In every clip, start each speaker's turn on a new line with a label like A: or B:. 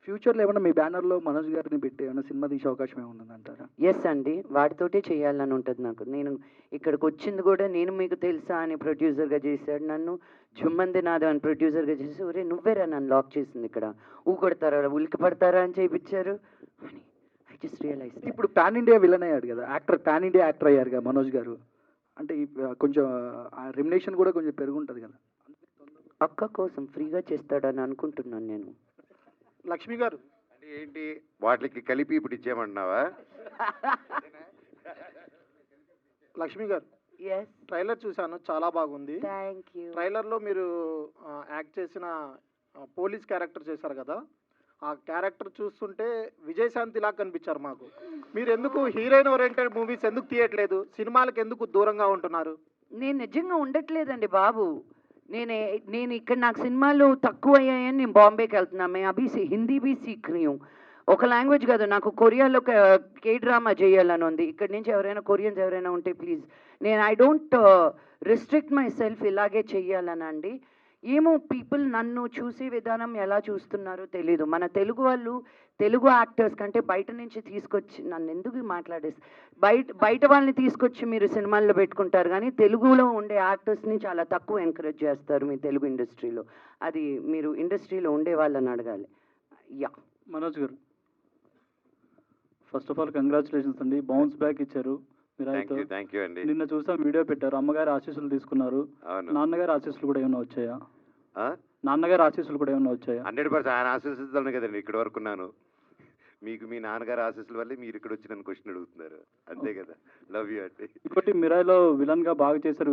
A: ఫ్యూచర్‌లో ఏమన్నా మీ బ్యానర్‌లో మనోజ్ గారిని పెట్టి ఏమన్నా సినిమా తీసే అవకాశం ఏమన్నా ఉందంటారా?
B: యెస్ అండి. వాడితోటే చేయాలని ఉంటది నాకు. నేను ఇక్కడికొచ్చింది గూడా నేను మీకు తెలుసా అని ప్రొడ్యూసర్‌గా చేశాడు నన్ను. జుమ్మంది నాది అని ప్రొడ్యూసర్‌గా చేసి, ఒరేయ్! నువ్వేరా నన్ను లాక్ చేసింది ఇక్కడ. ఊకొడతారా, ఉలిక్కి పడతారా అని చేపిచ్చారు. అని ఐ జస్ట్ రియలైజ్డ్.
A: ఇప్పుడు పాన్ ఇండియా విలన్ అయ్యాడు కదా! పాన్ ఇండియా యాక్టర్ అయ్యారుగా మనోజ్ గారు. అంటే కొంచెం రెమ్యునరేషన్ కూడా కొంచెం పెరుగుంటది కదా!
B: అక్క కోసం ఫ్రీగా చేస్తాడని అనుకుంటున్నాను నేను.
C: లక్ష్మి గారు
D: అంటే ఏంటి వాటికి కలిపి ఇప్పుడు ఇచ్చేయమంటున్నావా?
C: లక్ష్మి గారు
B: యెస్.
C: ట్రైలర్ చూశాను, చాలా బాగుంది.
B: Thank you.
C: ట్రైలర్లో మీరు యాక్ట్ చేసిన పోలీస్ క్యారెక్టర్ చేశారు కదా, ఆ క్యారెక్టర్ చూస్తుంటే విజయశాంతిలా కనిపించారు మాకు. మీరు ఎందుకు హీరోయిన్ ఓరియంటెడ్ మూవీస్ ఎందుకు తీయట్లేదు? సినిమాలకు ఎందుకు దూరంగా ఉంటున్నారు?
B: నేను నిజంగా ఉండట్లేదండి బాబు. నేను ఇక్కడ నాకు సినిమాలు తక్కువయ్యాయని నేను బాంబేకి వెళ్తున్నా. मैं अभी से हिंदी भी सीख रही हूँ. ఒక లాంగ్వేజ్ కాదు, నాకు కొరియాలో కే డ్రామా చేయాలని ఉంది. ఇక్కడి నుంచి ఎవరైనా కొరియన్స్ ఎవరైనా ఉంటే please. I don't restrict my self ఇలాగే చెయ్యాలనండి. ఏమో పీపుల్ నన్ను చూసే విధానం ఎలా చూస్తున్నారో తెలీదు. మన తెలుగు వాళ్ళు తెలుగు యాక్టర్స్ కంటే బయట నుంచి తీసుకొచ్చి నన్ను ఎందుకు బయట వాళ్ళని తీసుకొచ్చి మీరు సినిమాల్లో పెట్టుకుంటారు కానీ తెలుగులో ఉండే యాక్టర్స్ని చాలా తక్కువ ఎంకరేజ్ చేస్తారు మీ తెలుగు ఇండస్ట్రీలో. అది మీరు ఇండస్ట్రీలో ఉండే వాళ్ళని అడగాలి. యా
A: మనోజ్ గారు, ఫస్ట్ ఆఫ్ ఆల్ కంగ్రాచులేషన్స్ అండి. బౌన్స్ బ్యాక్ ఇచ్చారు
D: థ్యాంక్ యూ అండి.
A: నిన్న చూసాం, వీడియో పెట్టారు. అమ్మగారి ఆశీస్సులు తీసుకున్నారు. నాన్నగారి ఆశీస్సులు కూడా ఏమైనా వచ్చాయా? నాన్నగారి ఆశీస్సులు కూడా ఏమైనా వచ్చాయా?
D: 100% ఆయన ఆశీస్సులతోనే కదండి ఇక్కడ వరకు ఉన్నాను. మీకు మీ నాన్నగారు ఆశీస్సుల వల్లే మీరు ఇక్కడ వచ్చి నన్ను క్వశ్చన్ అడుగుతున్నారు, అంతే కదా. లవ్ యూ అండి.
A: ఇంకోటి, మిరాయిలో విలన్ గా బాగా చేశారు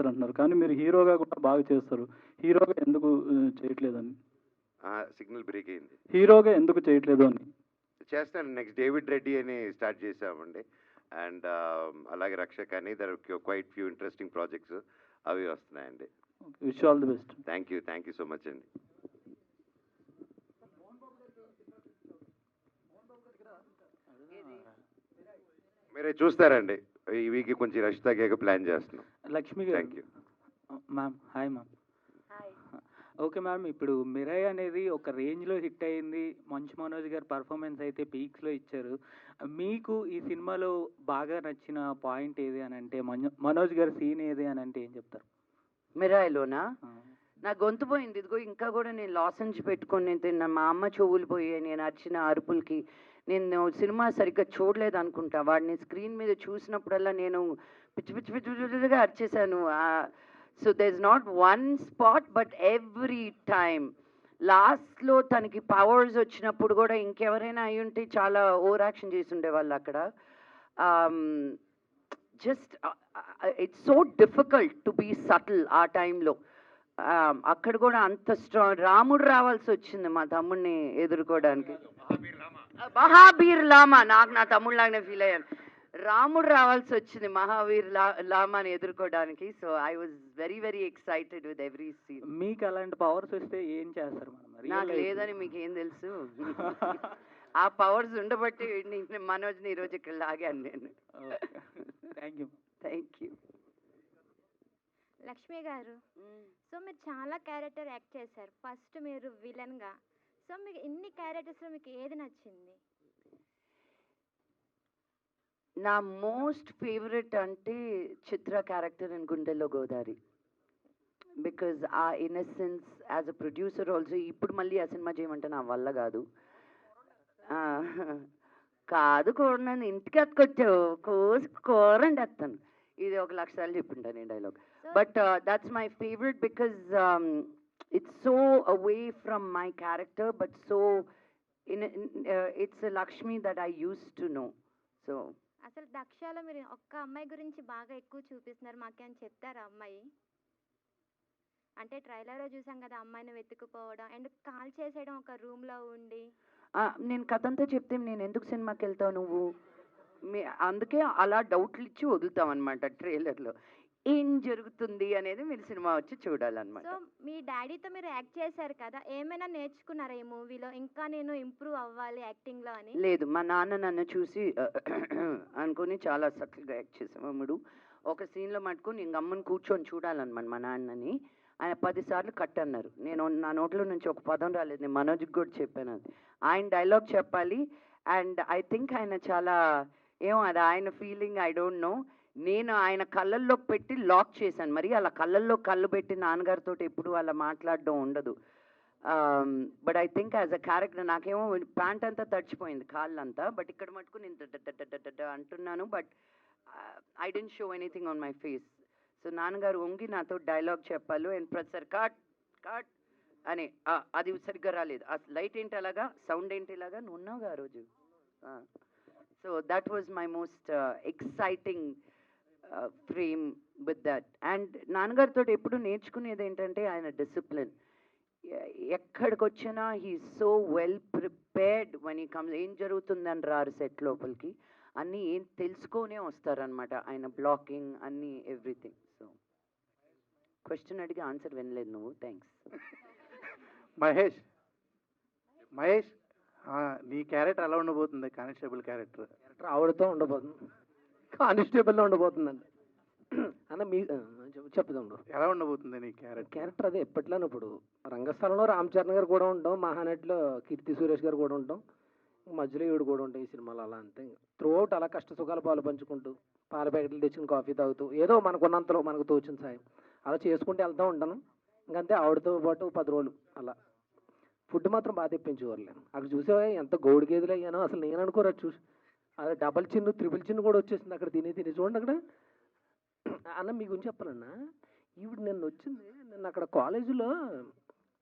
A: అంటున్నారు, కానీ మీరు హీరోగా కూడా బాగా చేస్తారు. హీరోగా ఎందుకు చేయట్లేదని?
D: సిగ్నల్ బ్రేక్ అయింది.
A: హీరోగా ఎందుకు చేయట్లేదు అని
D: చేస్తాను. నెక్స్ట్ డేవిడ్ రెడ్డి అని స్టార్ట్ చేసామండి. అండ్ అలాగే రక్షక్ అని there quite few interesting projects అవి వస్తున్నాయండి.
A: Wish all the best.
D: Thank you so much అండి. మీరే చూస్తారండి, ఈ వీక్ కొంచెం రష్ తగ్గాక ప్లాన్ చేస్తున్నాం.
E: లక్ష్మి గారు.
D: Thank you
E: ma'am. Hi ma'am. Okay ma'am, ఇప్పుడు మిరాయ్ అనేది ఒక రేంజ్లో హిట్ అయింది. మంచు మనోజ్ గారు పర్ఫార్మెన్స్ అయితే పీక్స్లో ఇచ్చారు. మీకు ఈ సినిమాలో బాగా నచ్చిన పాయింట్ ఏది అని అంటే, మనోజ్ గారి సీన్ ఏది అని అంటే ఏం చెప్తారు?
B: మిరాయిలోనా? నా గొంతు పోయింది. ఇదిగో ఇంకా కూడా నేను లాసెన్స్ పెట్టుకొని నేను తిన్నా. మా అమ్మ చెవులు పోయాయి నేను అరిచిన అరుపులకి. నేను సినిమా సరిగ్గా చూడలేదు అనుకుంటా. వాడిని స్క్రీన్ మీద చూసినప్పుడల్లా నేను పిచ్చి పిచ్చి పిచ్చి పిచ్చిగా అరిచేశాను. So there is not one spot but every time. లాస్ట్లో తనకి పవర్స్ వచ్చినప్పుడు కూడా ఇంకెవరైనా అయి ఉంటే చాలా ఓవర్ యాక్షన్ చేసి ఉండేవాళ్ళు అక్కడ. Just it's so difficult to be subtle ఆ టైంలో. అక్కడ కూడా అంత స్ట్రాంగ్. రాముడు రావాల్సి వచ్చింది మా తమ్ముడిని ఎదుర్కోవడానికి. మహావీర్ లామా, నాకు నా తమ్ముడిలాగానే ఫీల్ అయ్యాను. రాముడు రావాల్సి వచ్చింది మహావీర్ లామాని ఎదుర్కోవడానికి. So I was very very excited with every scene.
E: మీకు అలాంటి పవర్స్ వస్తే ఏం చేస్తారు మేడం?
B: నాకు లేదని మీకు ఏం తెలుసు? ఆ పవర్స్ ఉండబట్టి మనోజ్ని ఈరోజు ఇక్కడ లాగాను నేను.
E: Thank you.
B: Thank you.
F: Lakshmi గారు, సో మీరు చాలా క్యారెక్టర్ యాక్ట్ చేశారు. ఫస్ట్ మీరు విలన్గా. సో మీకు ఇన్ని క్యారెక్టర్స్లో మీకు ఏది నచ్చింది?
B: నా మోస్ట్ ఫేవరెట్ అంటే చిత్ర క్యారెక్టర్ ఇన్ గుండెల్లో గోదారి. బికాజ్ ఆ innocence as a producer also. ఇప్పుడు మళ్ళీ ఆ సినిమా చేయమంటే నా వల్ల కాదు. కాదు కూరనని ఇంటికి అతుకొచ్చావు కోసి కూరండి వస్తాను. ఇది 1,00,000 సార్లు చెప్పింటాను ఈ dialogue. But that's my favourite because it's so away from my character but so it's a Lakshmi that I used to know. So
F: అసలు దక్షలో మీరు ఒక్క అమ్మాయి గురించి బాగా ఎక్కువ చూపిస్తున్నారు, మాకేం చెప్తారా అమ్మాయి? అంటే ట్రైలర్లో చూసాం కదా అమ్మాయిని వెతుకుపోవడం అండ్ కాల్ చేసేయడం ఒక రూమ్లో ఉండి.
B: నేను కథంతా చెప్తే నేను ఎందుకు సినిమాకి వెళ్తావు నువ్వు? అందుకే అలా డౌట్లు ఇచ్చి వదులుతాం అనమాట ట్రైలర్లో. ఏం జరుగుతుంది అనేది మీరు సినిమా వచ్చి చూడాలన్నమాట.
F: సో మీ డాడీతో మీరు యాక్ట్ చేశారు కదా, ఏమైనా నేర్చుకున్నారా ఈ మూవీలో? ఇంకా నేను ఇంప్రూవ్ అవ్వాలి యాక్టింగ్లో అని?
B: లేదు, మా నాన్న నన్ను చూసి అనుకుని చాలా సటిల్గా యాక్ట్ చేసాం. అమ్ముడు ఒక సీన్లో మటుకు నేను గమ్మని కూర్చొని చూడాలన్నమాట మా నాన్నని. ఆయన 10 సార్లు కట్ అన్నారు. నా నోట్లో నుంచి ఒక పదం రాలేదు. నేను మనోజ్కి కూడా చెప్పాను అది. ఆయన డైలాగ్ చెప్పాలి. అండ్ ఐ థింక్ ఆయన చాలా ఏమో అది ఆయన ఫీలింగ్, ఐ డోంట్ నో. నేను ఆయన కళ్ళల్లో పెట్టి లాక్ చేశాను. మరి అలా కళ్ళల్లో కళ్ళు పెట్టి నాన్నగారితో ఎప్పుడు అలా మాట్లాడడం ఉండదు. But I think as a character నాకేమో ప్యాంట్ అంతా తడిచిపోయింది కాళ్ళంతా. బట్ ఇక్కడ మటుకు నేను అంటున్నాను. But I didn't show anything on my face. So నాన్నగారు వంగి నాతో డైలాగ్ చెప్పాలి. అండ్ ప్రతిసారి కట్ కట్ అని అది సరిగ్గా రాలేదు. ఆ లైట్ ఏంటి అలాగా, సౌండ్ ఏంటి ఇలాగా, నువ్వు ఉన్నావుగా ఆ రోజు. So that was my most exciting frame with that. And నాన్నగారితో ఎప్పుడు నేర్చుకునేది ఏంటంటే ఆయన డిసిప్లిన్. ఎక్కడికి వచ్చినా he so well prepared one he comes. ఏం జరుగుతుందని రారు సెట్ లోపలికి, అన్నీ ఏం తెలుసుకొనే వస్తారనమాట. ఆయన బ్లాకింగ్ అన్నీ ఎవ్రీథింగ్. సో క్వశ్చన్ అడిగి ఆన్సర్ వినలేదు నువ్వు. థ్యాంక్స్.
C: మహేష్ మహేష్ నీ క్యారెక్టర్ ఎలా ఉండబోతుంది? కానిస్టేబుల్ క్యారెక్టర్
G: ఆవిడతో ఉండబోతుంది, కానిస్టేబుల్లో ఉండబోతుందండి అన్న. మీ చెప్తాం
C: ఎలా ఉండబోతుంది నీ క్యారెక్టర్?
G: క్యారెక్టర్ అదే ఎప్పట్లోనే. ఇప్పుడు రంగస్థలంలో రామ్ చరణ్ గారు కూడా ఉంటాం, మహానటిలో కీర్తి సురేష్ గారు కూడా ఉంటాం, మధ్యలో ఈవిడ కూడా ఉంటాం ఈ సినిమాలో. అలా అంతే. త్రూ అవుట్ అలా కష్ట సుఖాలు పాలు పంచుకుంటూ, పాల ప్యాకెట్లు తెచ్చుకుని కాఫీ తాగుతూ, ఏదో మనకున్నంతలో మనకు తోచిన సాయం అలా చేసుకుంటూ వెళ్తూ ఉంటాను. ఇంకంతే, ఆవిడతో పాటు 10 రోజులు అలా. ఫుడ్ మాత్రం బాగా తెప్పించేవాళ్ళు. అక్కడ చూసేవా ఎంత గౌడు గేదెలు అయ్యానో అసలు నేను అనుకోరు. అది చూసి అదే డబల్ చిన్ను త్రిబుల్ చిన్ను కూడా వచ్చేసింది అక్కడ తిని చూడండి అక్కడ. అన్న మీ గురించి చెప్పాలన్నా, ఈవిడ నిన్న వచ్చింది. నిన్న అక్కడ కాలేజీలో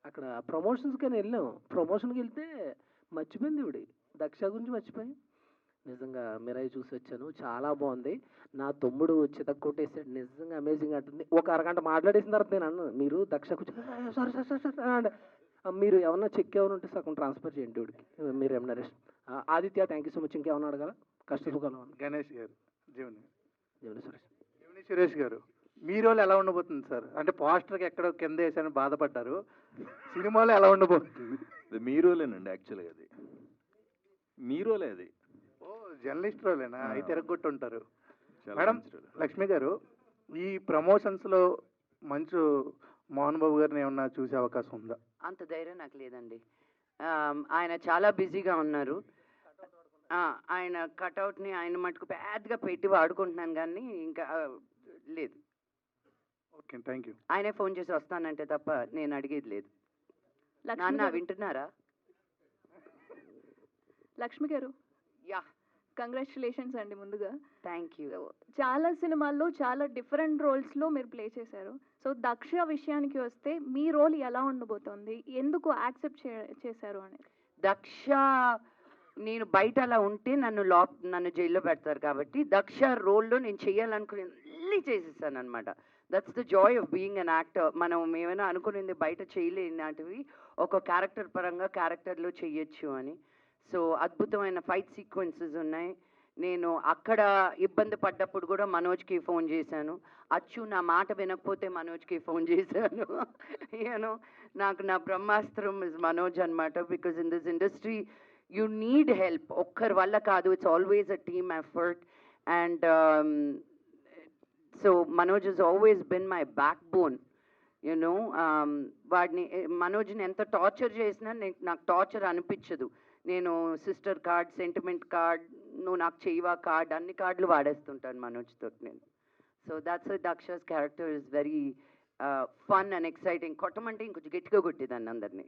G: అక్కడ ప్రమోషన్స్కి వెళ్ళాం. ప్రమోషన్కి వెళ్తే మర్చిపోయింది ఈవిడ, దక్ష గురించి మర్చిపోయి. నిజంగా మిరాయి చూసి వచ్చాను, చాలా బాగుంది. నా తమ్ముడు చితక్ కొట్టేసాడు, నిజంగా అమేజింగ్ అంటుంది. ఒక అరగంట మాట్లాడేసిన తర్వాత నేను అన్నాను, మీరు దక్ష కూర్చొని సారీ సార్ సార్ అంటే, మీరు ఏమన్నా చెక్ ఏమైనా ఉంటే సగం ట్రాన్స్ఫర్ చేయండి వీడికి, మీరు remuneration. Aditya thank you so much. ఇంకేమన్నా అడగాల? కష్ట సుఖాలు.
C: గణేష్ గారు, జీవని
G: సురేష్,
C: జీవని సురేష్ గారు, మీ రోల్ ఎలా ఉండబోతుంది సార్? అంటే పోస్టర్కి ఎక్కడో కింద వేసాను బాధపడ్డారు, సినిమాలో ఎలా ఉండబోతుంది?
H: మీ రోలేనండి యాక్చువల్గా. అది మీ రోలే. అది
C: ఓ జర్నలిస్ట్ రోలేనా? అయితే ఎరగొట్టు ఉంటారు.
H: చాలా
C: మేడం
H: మంచి role.
C: లక్ష్మి గారు, ఈ ప్రమోషన్స్లో మంచు మోహన్ బాబు గారిని ఏమన్నా చూసే అవకాశం ఉందా?
B: అంత ధైర్యం నాకు లేదండి. ఆయన చాలా బిజీగా ఉన్నారు. ఆయన కటౌట్ని ఆయన మటుకు పెద్దగా పెట్టి వాడుకుంటున్నాను, కానీ ఇంకా లేదు.
C: Okay, thank you.
B: ఆయనే ఫోన్ చేసి వస్తానంటే తప్ప నేను అడిగేది లేదు. నాన్న వింటున్నారా?
I: లక్ష్మి గారు,
B: యా,
I: కంగ్రాచులేషన్స్ అండి ముందుగా.
B: Thank you.
I: చాలా సినిమాల్లో చాలా డిఫరెంట్ రోల్స్లో మీరు ప్లే చేశారు. సో దక్ష విషయానికి వస్తే మీ రోల్ ఎలా ఉండబోతోంది, ఎందుకు యాక్సెప్ట్ చేశారు అని?
B: దక్ష, నేను బయట అలా ఉంటే నన్ను జైల్లో పెడతారు కాబట్టి దక్ష రోల్లో నేను చేయాలనుకుని అన్నీ చేసేసాను అనమాట. That's the Joy of being an actor. మనం ఏమైనా అనుకునేది బయట చేయలేనివి ఒక క్యారెక్టర్ పరంగా క్యారెక్టర్లో చెయ్యొచ్చు అని. సో అద్భుతమైన ఫైట్ సీక్వెన్సెస్ ఉన్నాయి. నేను అక్కడ ఇబ్బంది పడ్డప్పుడు కూడా మనోజ్కి ఫోన్ చేశాను. అచ్చు నా మాట వినకపోతే మనోజ్కి ఫోన్ చేశాను. యూనో, నాకు నా బ్రహ్మాస్త్రం ఇస్ మనోజ్ అనమాట. Because in this industry you need help. ఒక్కరి వల్ల కాదు, it's always a team effort. And so Manoj has always been my backbone. You know, మనోజ్ని ఎంత టార్చర్ చేసినా నాకు టార్చర్ అనిపించదు. నేను సిస్టర్ కార్డ్, సెంటిమెంట్ కార్డ్, నువ్వు నాకు చేయవా కార్డ్, అన్ని కార్డులు వాడేస్తుంటాను మనోజ్తో నేను. So that's Daksha's character is very fun and exciting. కొట్టమంటే ఇంకొంచెం గట్టిగా కొట్టేదాన్ని అందరినీ.